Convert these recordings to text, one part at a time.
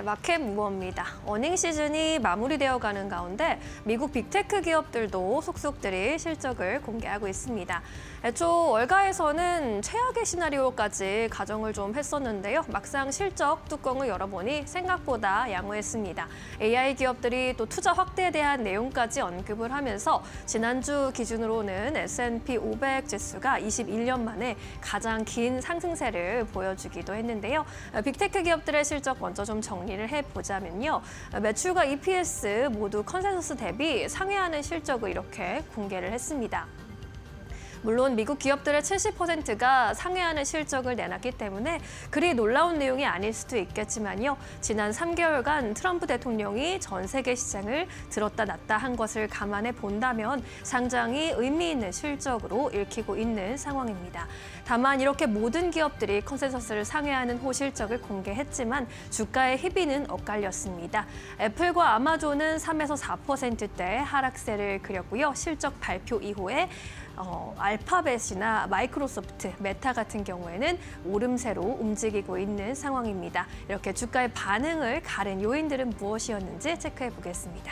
마켓 무어입니다. 어닝 시즌이 마무리되어 가는 가운데 미국 빅테크 기업들도 속속들이 실적을 공개하고 있습니다. 애초 월가에서는 최악의 시나리오까지 가정을 좀 했었는데요. 막상 실적 뚜껑을 열어보니 생각보다 양호했습니다. AI 기업들이 또 투자 확대에 대한 내용까지 언급을 하면서 지난주 기준으로는 S&P 500 지수가 21년 만에 가장 긴 상승세를 보여주기도 했는데요. 빅테크 기업들의 실적 먼저 좀 정리를 해보자면요. 매출과 EPS 모두 컨센서스 대비 상회하는 실적을 이렇게 공개를 했습니다. 물론 미국 기업들의 70%가 상회하는 실적을 내놨기 때문에 그리 놀라운 내용이 아닐 수도 있겠지만요. 지난 3개월간 트럼프 대통령이 전 세계 시장을 들었다 놨다 한 것을 감안해 본다면 상당히 의미 있는 실적으로 읽히고 있는 상황입니다. 다만 이렇게 모든 기업들이 컨센서스를 상회하는 호실적을 공개했지만 주가의 희비는 엇갈렸습니다. 애플과 아마존은 3에서 4%대 하락세를 그렸고요. 실적 발표 이후에 알파벳이나 마이크로소프트, 메타 같은 경우에는 오름세로 움직이고 있는 상황입니다. 이렇게 주가의 반응을 가른 요인들은 무엇이었는지 체크해 보겠습니다.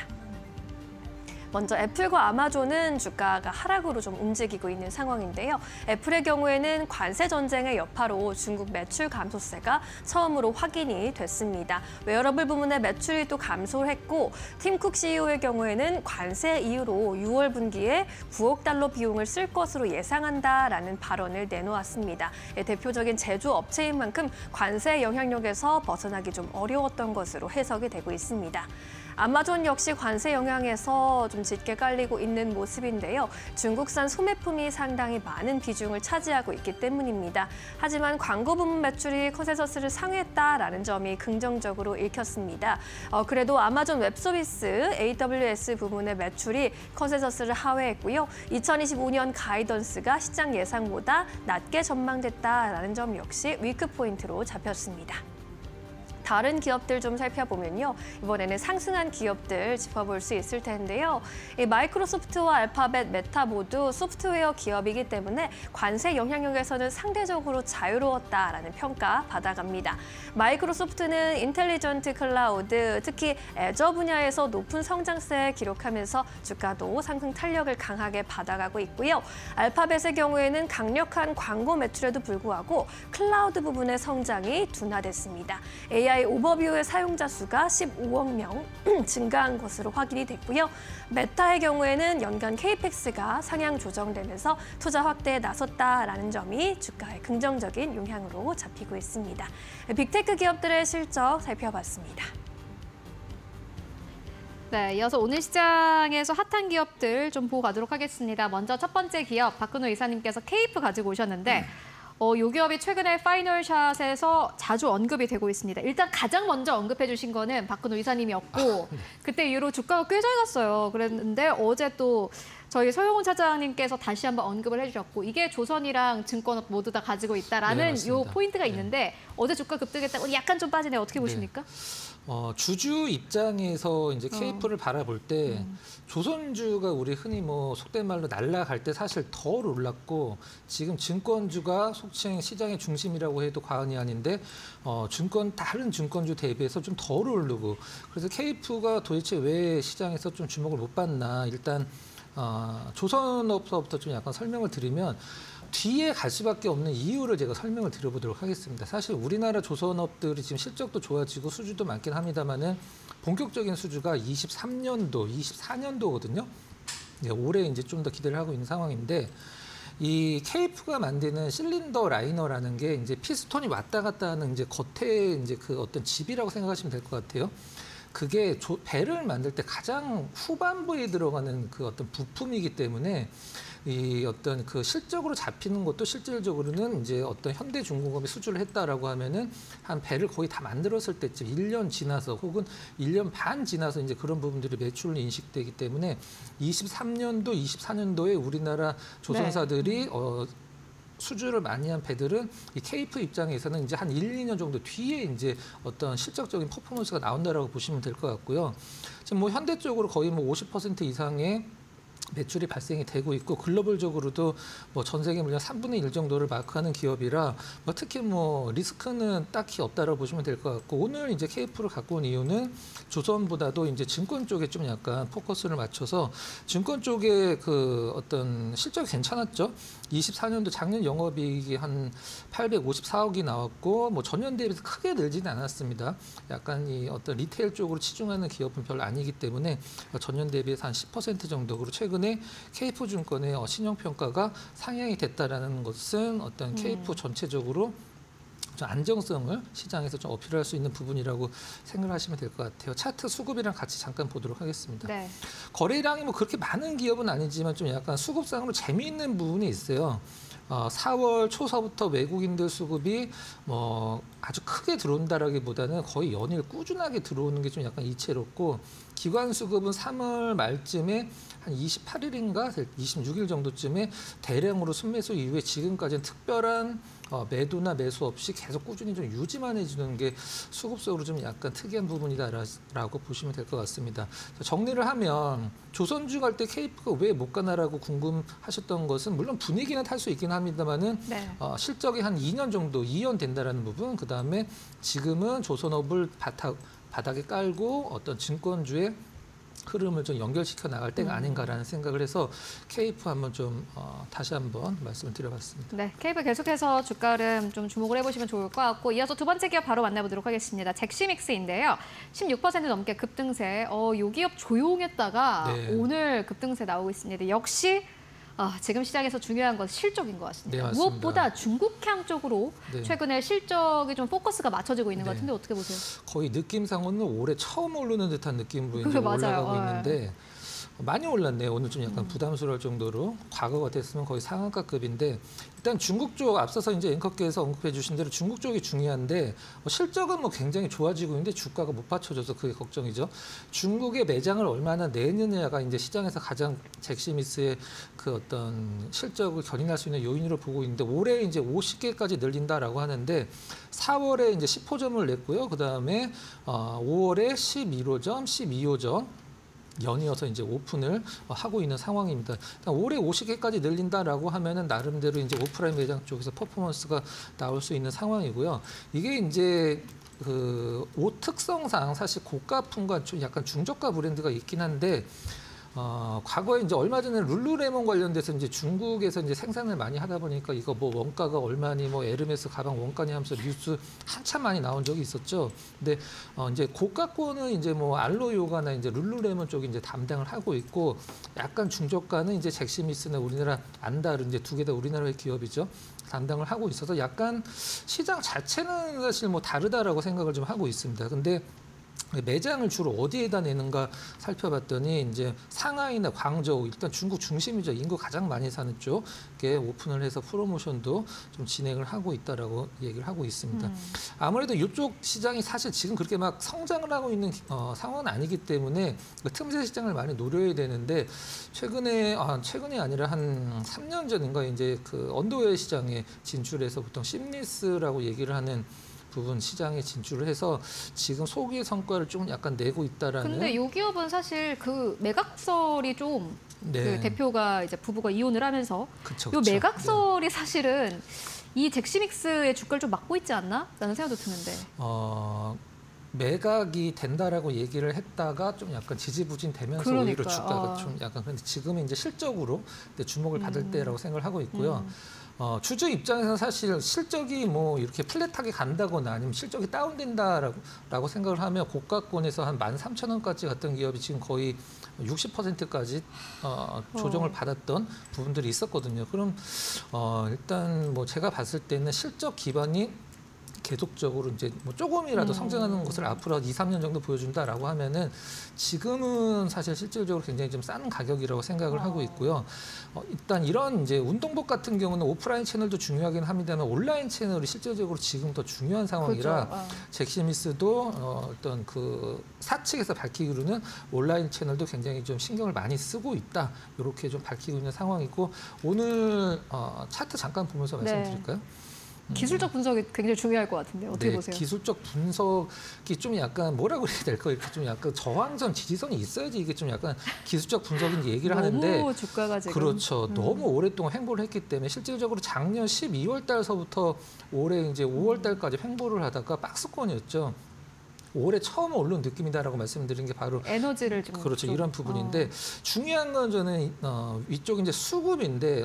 먼저 애플과 아마존은 주가가 하락으로 좀 움직이고 있는 상황인데요. 애플의 경우에는 관세 전쟁의 여파로 중국 매출 감소세가 처음으로 확인이 됐습니다. 웨어러블 부문의 매출이 또 감소를 했고 팀쿡 CEO의 경우에는 관세 이후로 6월 분기에 9억 달러 비용을 쓸 것으로 예상한다라는 발언을 내놓았습니다. 대표적인 제조업체인 만큼 관세 영향력에서 벗어나기 좀 어려웠던 것으로 해석이 되고 있습니다. 아마존 역시 관세 영향에서 좀 짙게 깔리고 있는 모습인데요. 중국산 소매품이 상당히 많은 비중을 차지하고 있기 때문입니다. 하지만 광고 부문 매출이 컨센서스를 상회했다라는 점이 긍정적으로 읽혔습니다. 그래도 아마존 웹서비스 AWS 부문의 매출이 컨센서스를 하회했고요. 2025년 가이던스가 시장 예상보다 낮게 전망됐다라는 점 역시 위크 포인트로 잡혔습니다. 다른 기업들 좀 살펴보면요. 이번에는 상승한 기업들 짚어볼 수 있을 텐데요. 마이크로소프트와 알파벳, 메타 모두 소프트웨어 기업이기 때문에 관세 영향력에서는 상대적으로 자유로웠다라는 평가 받아갑니다. 마이크로소프트는 인텔리전트 클라우드, 특히 애저 분야에서 높은 성장세 기록하면서 주가도 상승 탄력을 강하게 받아가고 있고요. 알파벳의 경우에는 강력한 광고 매출에도 불구하고 클라우드 부분의 성장이 둔화됐습니다. AI 오버뷰의 사용자 수가 15억 명 증가한 것으로 확인이 됐고요. 메타의 경우에는 연간 KPX가 상향 조정되면서 투자 확대에 나섰다라는 점이 주가에 긍정적인 영향으로 잡히고 있습니다. 빅테크 기업들의 실적 살펴봤습니다. 네, 이어서 오늘 시장에서 핫한 기업들 좀 보고 가도록 하겠습니다. 먼저 첫 번째 기업, 박근호 이사님께서 케이프 가지고 오셨는데 이 기업이 최근에 파이널샷에서 자주 언급이 되고 있습니다. 일단 가장 먼저 언급해 주신 거는 박근호 이사님이었고 그때 이후로 주가가 꽤 잘 갔어요. 그랬는데 어제 또 저희 서용훈 차장님께서 다시 한번 언급을 해주셨고 이게 조선이랑 증권업 모두 다 가지고 있다라는 요 포인트가 있는데 어제 주가 급등했다고 약간 좀 빠지네요. 어떻게 보십니까? 주주 입장에서 이제 케이프를 바라볼 때 조선주가 우리 흔히 뭐 속된 말로 날아갈 때 사실 더 올랐고 지금 증권주가 속칭 시장의 중심이라고 해도 과언이 아닌데 다른 증권주 대비해서 좀 덜 오르고 그래서 케이프가 도대체 왜 시장에서 좀 주목을 못 받나 일단 조선업서부터 좀 약간 설명을 드리면 뒤에 갈 수밖에 없는 이유를 제가 설명을 드려보도록 하겠습니다. 사실 우리나라 조선업들이 지금 실적도 좋아지고 수주도 많긴 합니다만은 본격적인 수주가 23년도, 24년도거든요. 올해 이제 좀 더 기대를 하고 있는 상황인데 이 케이프가 만드는 실린더 라이너라는 게 이제 피스톤이 왔다 갔다 하는 이제 겉에 이제 그 어떤 집이라고 생각하시면 될 것 같아요. 그게 배를 만들 때 가장 후반부에 들어가는 그 어떤 부품이기 때문에 이 어떤 그 실적으로 잡히는 것도 실질적으로는 이제 어떤 현대중공업이 수주를 했다라고 하면은 한 배를 거의 다 만들었을 때쯤 1년 지나서 혹은 1년 반 지나서 이제 그런 부분들이 매출로 인식되기 때문에 23년도, 24년도에 우리나라 조선사들이 수주를 많이 한 배들은 이 케이프 입장에서는 이제 한 1, 2년 정도 뒤에 이제 어떤 실적적인 퍼포먼스가 나온다라고 보시면 될 것 같고요. 지금 뭐 현대 쪽으로 거의 뭐 50% 이상의 매출이 발생이 되고 있고 글로벌적으로도 뭐 전 세계 물량 3분의 1 정도를 마크하는 기업이라 뭐 특히 뭐 리스크는 딱히 없다라고 보시면 될 것 같고 오늘 이제 KF를 갖고 온 이유는 조선보다도 이제 증권 쪽에 좀 약간 포커스를 맞춰서 증권 쪽에 그 어떤 실적이 괜찮았죠. 24년도 작년 영업이익이 한 854억이 나왔고 뭐 전년 대비해서 크게 늘지는 않았습니다. 약간 이 어떤 리테일 쪽으로 치중하는 기업은 별로 아니기 때문에 전년 대비해서 한 10% 정도. 최근에 KF증권의 신용평가가 상향이 됐다라는 것은 어떤 KF 전체적으로 좀 안정성을 시장에서 좀 어필할 수 있는 부분이라고 생각하시면 될 것 같아요. 차트 수급이랑 같이 잠깐 보도록 하겠습니다. 네. 거래량이 뭐 그렇게 많은 기업은 아니지만 좀 약간 수급상으로 재미있는 부분이 있어요. 4월 초서부터 외국인들 수급이 뭐 아주 크게 들어온다라기보다는 거의 연일 꾸준하게 들어오는 게 좀 약간 이채롭고 기관 수급은 3월 말쯤에 한 28일인가 26일 정도쯤에 대량으로 순매수 이후에 지금까지는 특별한 매도나 매수 없이 계속 꾸준히 좀 유지만 해주는 게 수급적으로 좀 약간 특이한 부분이다라고 보시면 될 것 같습니다. 정리를 하면 조선주 갈 때 KF가 왜 못 가나라고 궁금하셨던 것은 물론 분위기는 탈 수 있긴 합니다만은 네. 실적이 한 2년 정도 이연된다라는 부분, 그 다음에 지금은 조선업을 바닥에 깔고 어떤 증권주의 흐름을 좀 연결시켜 나갈 때가 아닌가라는 생각을 해서 KF 한번 좀 다시 한번 말씀을 드려봤습니다. 네, KF 계속해서 주가 흐름 좀 주목을 해보시면 좋을 것 같고 이어서 두 번째 기업 바로 만나보도록 하겠습니다. 잭시믹스인데요. 16% 넘게 급등세. 이 기업 조용했다가 네. 오늘 급등세 나오고 있습니다. 역시 지금 시장에서 중요한 건 실적인 것 같습니다. 네, 맞습니다. 무엇보다 중국향 쪽으로 네. 최근에 실적이 좀 포커스가 맞춰지고 있는 것 네. 같은데 어떻게 보세요? 거의 느낌상으로는 올해 처음 오르는 듯한 느낌으로 이제 맞아요. 올라가고 있는데 많이 올랐네요. 오늘 좀 약간 부담스러울 정도로 과거 같았으면 거의 상한가급인데 일단 중국 쪽 앞서서 이제 앵커께서 언급해 주신 대로 중국 쪽이 중요한데 실적은 뭐 굉장히 좋아지고 있는데 주가가 못 받쳐줘서 그게 걱정이죠. 중국의 매장을 얼마나 내느냐가 이제 시장에서 가장 잭시미스의 그 어떤 실적을 견인할 수 있는 요인으로 보고 있는데 올해 이제 50개까지 늘린다라고 하는데 4월에 이제 10호점을 냈고요. 그 다음에 5월에 11호점, 12호점. 연이어서 이제 오픈을 하고 있는 상황입니다. 올해 50개까지 늘린다라고 하면은 나름대로 이제 오프라인 매장 쪽에서 퍼포먼스가 나올 수 있는 상황이고요. 이게 이제 그 옷 특성상 사실 고가품과 좀 약간 중저가 브랜드가 있긴 한데 과거에 이제 얼마 전에 룰루레몬 관련돼서 이제 중국에서 이제 생산을 많이 하다 보니까 이거 뭐 원가가 얼마니 뭐 에르메스 가방 원가니 하면서 뉴스 한참 많이 나온 적이 있었죠. 근데 이제 고가권은 이제 뭐 알로요가나 이제 룰루레몬 쪽이 이제 담당을 하고 있고 약간 중저가는 이제 잭시미스나 우리나라 안다르 이제 두 개 다 우리나라의 기업이죠. 담당을 하고 있어서 약간 시장 자체는 사실 뭐 다르다라고 생각을 좀 하고 있습니다. 근데 매장을 주로 어디에다 내는가 살펴봤더니 이제 상하이나 광저우 일단 중국 중심이죠. 인구 가장 많이 사는 쪽에 오픈을 해서 프로모션도 좀 진행을 하고 있다라고 얘기를 하고 있습니다. 아무래도 이쪽 시장이 사실 지금 그렇게 막 성장을 하고 있는 상황은 아니기 때문에 그 틈새 시장을 많이 노려야 되는데 최근이 아니라 한 3년 전인가 이제 그 언더웨어 시장에 진출해서 보통 심리스라고 얘기를 하는 부분 시장에 진출을 해서 지금 소기의 성과를 좀 약간 내고 있다라는. 근데 이 기업은 사실 그 매각설이 좀 네. 그 대표가 이제 부부가 이혼을 하면서 그쵸, 이 그쵸. 매각설이 사실은 이 잭시믹스의 주가를 좀 막고 있지 않나? 라는 생각도 드는데. 매각이 된다라고 얘기를 했다가 좀 약간 지지부진 되면서 오히려 주가가 좀 약간 그런데 지금은 이제 실적으로 주목을 받을 때라고 생각을 하고 있고요. 주주 입장에서는 사실 실적이 뭐 이렇게 플랫하게 간다거나 아니면 실적이 다운된다라고 생각을 하면 고가권에서 한 13,000원까지 갔던 기업이 지금 거의 60%까지 조정을 받았던 부분들이 있었거든요. 그럼 일단 뭐 제가 봤을 때는 실적 기반이 계속적으로 이제 뭐 조금이라도 성장하는 것을 앞으로 2, 3년 정도 보여준다라고 하면은 지금은 사실 실질적으로 굉장히 좀 싼 가격이라고 생각을 하고 있고요. 일단 이런 이제 운동복 같은 경우는 오프라인 채널도 중요하긴 합니다만 온라인 채널이 실질적으로 지금 더 중요한 상황이라 그렇죠. 잭시미스도 어떤 그 사측에서 밝히기로는 온라인 채널도 굉장히 좀 신경을 많이 쓰고 있다. 이렇게 좀 밝히고 있는 상황이고 오늘 차트 잠깐 보면서 말씀드릴까요? 기술적 분석이 굉장히 중요할 것 같은데 어떻게 네, 보세요? 기술적 분석이 좀 약간 뭐라고 해야 될까? 이렇게 좀 약간 저항선, 지지선이 있어야지 이게 좀 약간 기술적 분석인 얘기를 하는데 너무 주가가 지금 그렇죠. 너무 오랫동안 횡보를 했기 때문에 실질적으로 작년 12월 달서부터 올해 이제 5월 달까지 횡보를 하다가 박스권이었죠. 올해 처음 오른 느낌이다라고 말씀드린 게 바로 에너지를 좀 그렇죠. 좀, 이런 부분인데 중요한 건 저는 위쪽 이제 수급인데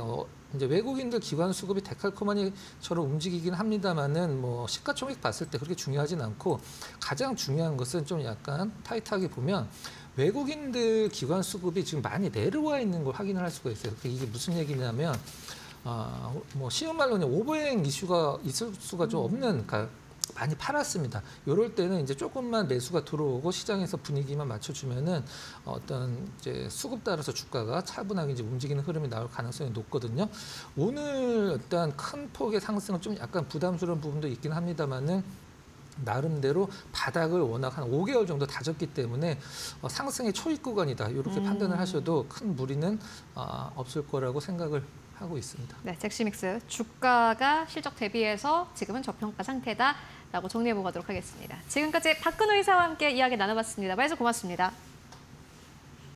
이제 외국인들 기관 수급이 데칼코마니처럼 움직이긴 합니다만은 뭐 시가총액 봤을 때 그렇게 중요하진 않고 가장 중요한 것은 좀 약간 타이트하게 보면 외국인들 기관 수급이 지금 많이 내려와 있는 걸 확인을 할 수가 있어요. 이게 무슨 얘기냐면 뭐 쉬운 말로 그냥 오버행 이슈가 있을 수가 좀 없는 그러니까 많이 팔았습니다. 이럴 때는 이제 조금만 매수가 들어오고 시장에서 분위기만 맞춰주면은 어떤 이제 수급 따라서 주가가 차분하게 이제 움직이는 흐름이 나올 가능성이 높거든요. 오늘 일단 큰 폭의 상승은 좀 약간 부담스러운 부분도 있긴 합니다만은 나름대로 바닥을 워낙 한 5개월 정도 다졌기 때문에 상승의 초입 구간이다. 이렇게 판단을 하셔도 큰 무리는 없을 거라고 생각을 하고 있습니다. 네, 잭시믹스 주가가 실적 대비해서 지금은 저평가 상태다라고 정리해 보도록 하겠습니다. 지금까지 박근호 이사와 함께 이야기 나눠봤습니다. 말씀 고맙습니다.